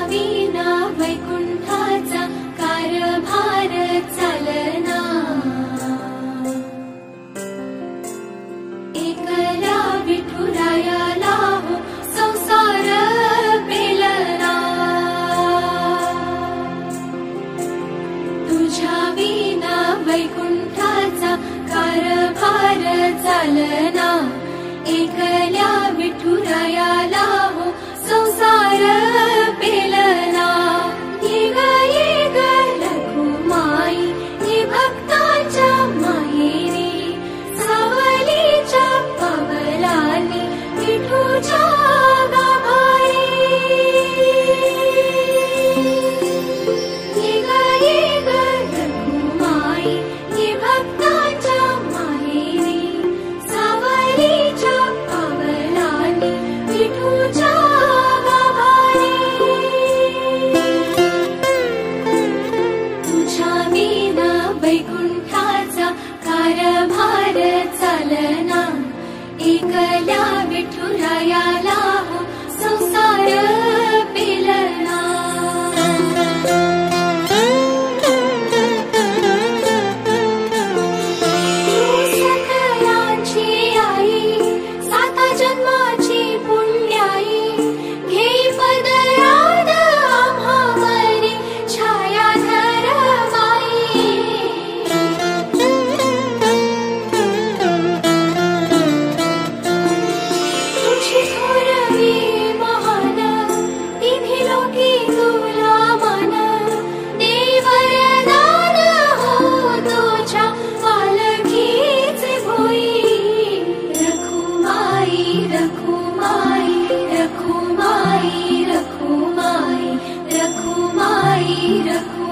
विना वैकुंठाचा कारभार चालना। एकल्या विठुरायाला हो संसार पेलना। तुझ्या विना वैकुंठाचा कारभार चालना। एकल्या विठुरायाला हो संसार पेलना। ये ग रखुमाई ये भक्ताच्या माहेरी सावलीच्या पावलांनी विठूच्या गाभारी। ये ग रखुमाई ये भक्ताच्या माहेरी सावलीच्या पावलांनी विठूच्या गाभारी। तुझ्या विना वैकुंठाचा कारभार चालना। एकल्या विठुरायाला हो संसार पेलना। सकलांची आई साता जन्माची पुण्याई घेई पदरात आम्हावरी छाया धरवाई। तुझी थोरवी महान तिन्ही लोकी तुला मान। देई वरदान हो तुझ्या पालखीचे भोई। रखुमाई रखुमाई रखुमाई रखुमाई रखुमाई रखुमाई।